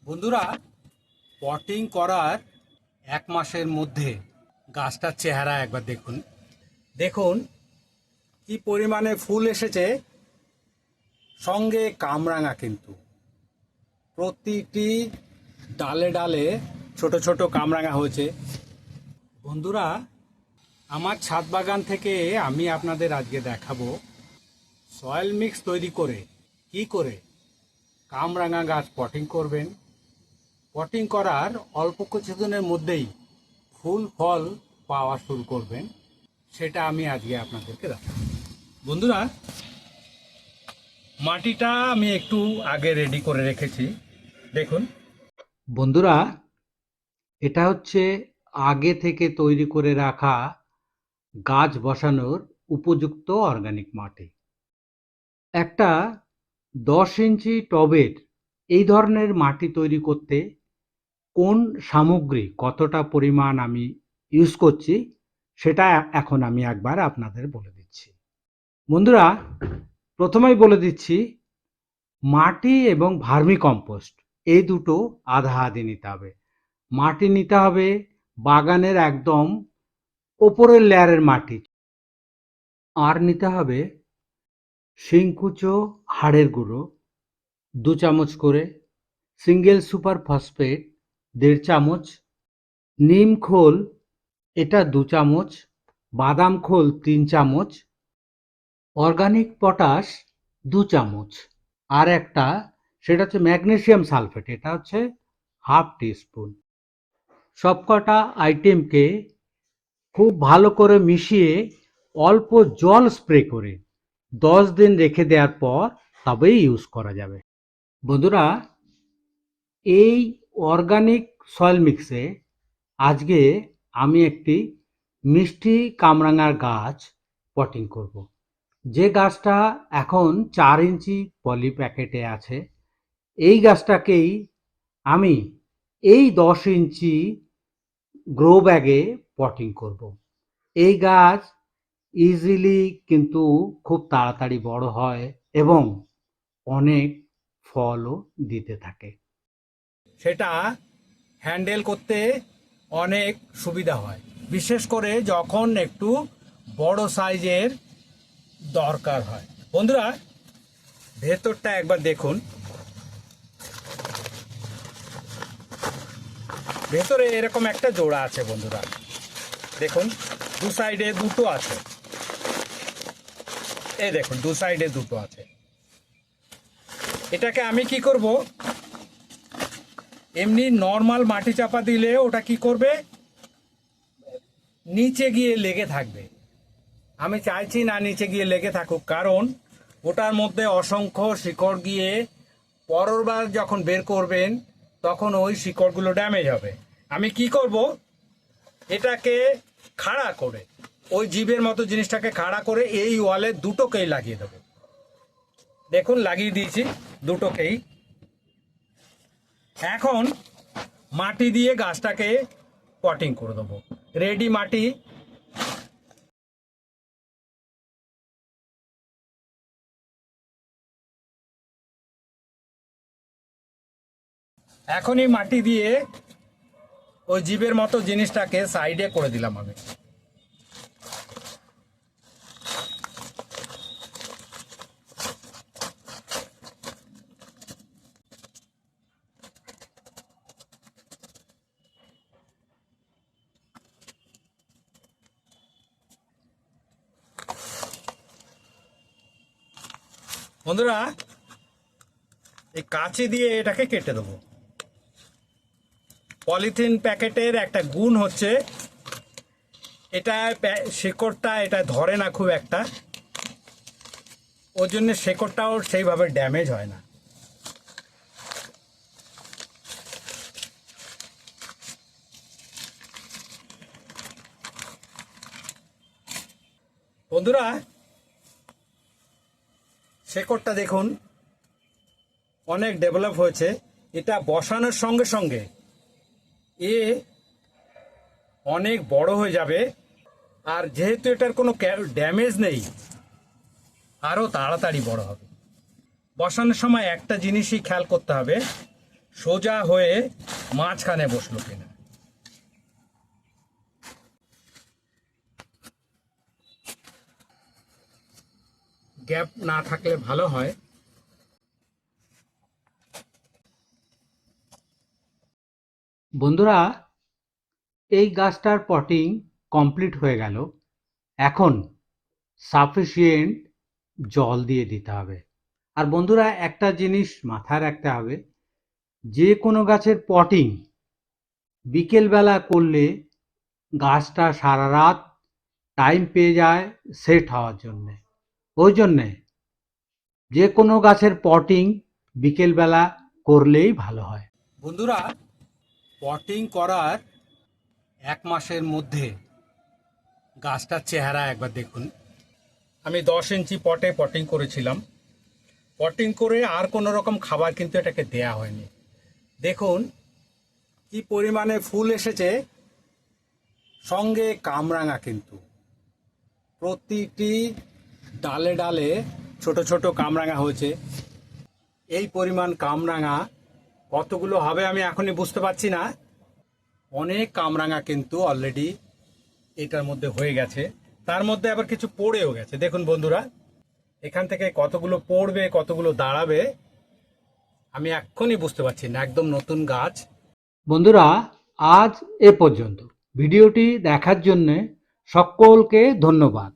বন্ধুরা, পটিং করার এক মাসের মধ্যে গাছটার চেহারা একবার দেখুন। দেখুন কি পরিমাণে ফুল এসেছে, সঙ্গে কামরাঙা। কিন্তু প্রতিটি ডালে ডালে ছোট ছোট কামরাঙা হয়েছে। বন্ধুরা, আমার ছাদ বাগান থেকে আমি আপনাদের আজকে দেখাবো সয়েল মিক্স তৈরি করে কি করে কামরাঙা গাছ পটিং করবেন। পটিং করার অল্প কিছুদিনের মধ্যেই ফুল ফল পাওয়া শুরু করবেন, সেটা আমি আজকে আপনাদেরকে দেখাবো। বন্ধুরা, মাটিটা আমি একটু আগে রেডি করে রেখেছি। দেখুন বন্ধুরা, এটা হচ্ছে আগে থেকে তৈরি করে রাখা গাছ বসানোর উপযুক্ত অর্গানিক মাটি। একটা 10 ইঞ্চি টবের এই ধরনের মাটি তৈরি করতে কোন সামগ্রী কতটা পরিমাণ আমি ইউজ করছি সেটা এখন আমি একবার আপনাদের বলে দিচ্ছি। বন্ধুরা, প্রথমেই বলে দিচ্ছি, মাটি এবং ভার্মি কম্পোস্ট এই দুটো আধা আধি নিতে হবে। মাটি নিতে হবে বাগানের একদম ওপরের লেয়ারের মাটি, আর নিতে হবে শিংকুচো হাড়ের গুঁড়ো 2 চামচ করে, সিঙ্গেল সুপার ফসফেট 1.5 চামচ, নিম খোল এটা 2 চামচ, বাদাম খোল 3 চামচ, অর্গানিক পটাশ 2 চামচ, আর একটা সেটা হচ্ছে ম্যাগনেসিয়াম সালফেট, এটা হচ্ছে হাফ টিস্পুন। সবকটা আইটেমকে খুব ভালো করে মিশিয়ে অল্প জল স্প্রে করে 10 দিন রেখে দেওয়ার পর তবেই ইউজ করা যাবে। বন্ধুরা, এই অর্গানিক সয়েল মিক্সে আজকে আমি একটি মিষ্টি কামরাঙার গাছ পটিং করব। যে গাছটা এখন 4 ইঞ্চি পলি প্যাকেটে আছে, এই গাছটাকেই আমি এই 10 ইঞ্চি গ্রো ব্যাগে পটিং করব। এই গাছ ইজিলি কিন্তু খুব তাড়াতাড়ি বড় হয় এবং অনেক ফলও দিতে থাকে। সেটা হ্যান্ডেল করতে অনেক সুবিধা হয়, বিশেষ করে যখন একটু বড় সাইজের দরকার হয়। বন্ধুরা, ভেতরটা একবার দেখুন। ভেতরে এরকম একটা জোড়া আছে বন্ধুরা, দেখুন দু সাইডে দুটো আছে। এই দেখুন দু সাইডে দুটো আছে। এটাকে আমি কি করব, এমনি নর্মাল মাটি চাপা দিলে ওটা কি করবে, নিচে গিয়ে লেগে থাকবে। আমি চাইছি না নিচে গিয়ে লেগে থাকুক, কারণ ওটার মধ্যে অসংখ্য শিকড় গিয়ে পরেরবার যখন বের করবেন তখন ওই শিকড়গুলো ড্যামেজ হবে। আমি কি করব, এটাকে খাড়া করে, ওই জিভের মতো জিনিসটাকে খাড়া করে এই ওয়ালে দুটোকেই লাগিয়ে দেবো। দেখুন লাগিয়ে দিয়েছি দুটোকেই। এখন মাটি দিয়ে গাছটাকে পটিং করে দেবো। রেডি মাটি এখনই মাটি দিয়ে ওই জিভের মতো জিনিসটাকে সাইডে করে দিলাম আমি। বন্ধুরা, এই কাঁচি দিয়ে এটাকে কেটে দেবো। পলিথিন প্যাকেটের একটা গুণ হচ্ছে এটা শেকড়টা এটা ধরে না খুব একটা, ওর জন্য শেকড়টাও সেইভাবে ড্যামেজ হয় না। বন্ধুরা, শেকড়টা দেখুন অনেক ডেভেলপ হয়েছে। এটা বসানোর সঙ্গে সঙ্গে এ অনেক বড় হয়ে যাবে, আর যেহেতু এটার কোনো ড্যামেজ নেই, আরও তাড়াতাড়ি বড় হবে। বসানোর সময় একটা জিনিসই খেয়াল করতে হবে, সোজা হয়ে মাঝখানে বসলো কিনা। গ্যাপ না থাকলে ভালো হয়। বন্ধুরা, এই গাছটার পটিং কমপ্লিট হয়ে গেল। এখন সাফিসিয়েন্ট জল দিয়ে দিতে হবে। আর বন্ধুরা, একটা জিনিস মাথায় রাখতে হবে, যে কোনো গাছের পটিং বিকেলবেলা করলে গাছটা সারা রাত টাইম পেয়ে যায় সেট হওয়ার জন্যে। ওই জন্যে যে কোনো গাছের পটিং বিকেলবেলা করলেই ভালো হয়। বন্ধুরা, পটিং করার 1 মাসের মধ্যে গাছটার চেহারা একবার দেখুন। আমি 10 ইঞ্চি পটে পটিং করেছিলাম। পটিং করে আর কোনো রকম খাবার কিন্তু এটাকে দেয়া হয়নি। দেখুন কি পরিমাণে ফুল এসেছে, সঙ্গে কামরাঙা। কিন্তু প্রতিটি ডালে ডালে ছোট ছোট কামরাঙা হয়েছে। এই পরিমাণ কামরাঙা কতগুলো হবে আমি এখনই বুঝতে পারছি না। অনেক কামরাঙা কিন্তু অলরেডি এটার মধ্যে হয়ে গেছে। তার মধ্যে আবার কিছু পড়েও গেছে। দেখুন বন্ধুরা, এখান থেকে কতগুলো পড়বে কতগুলো দাঁড়াবে আমি এক্ষুনি বুঝতে পারছি না। একদম নতুন গাছ। বন্ধুরা, আজ এ পর্যন্ত। ভিডিওটি দেখার জন্য সকলকে ধন্যবাদ।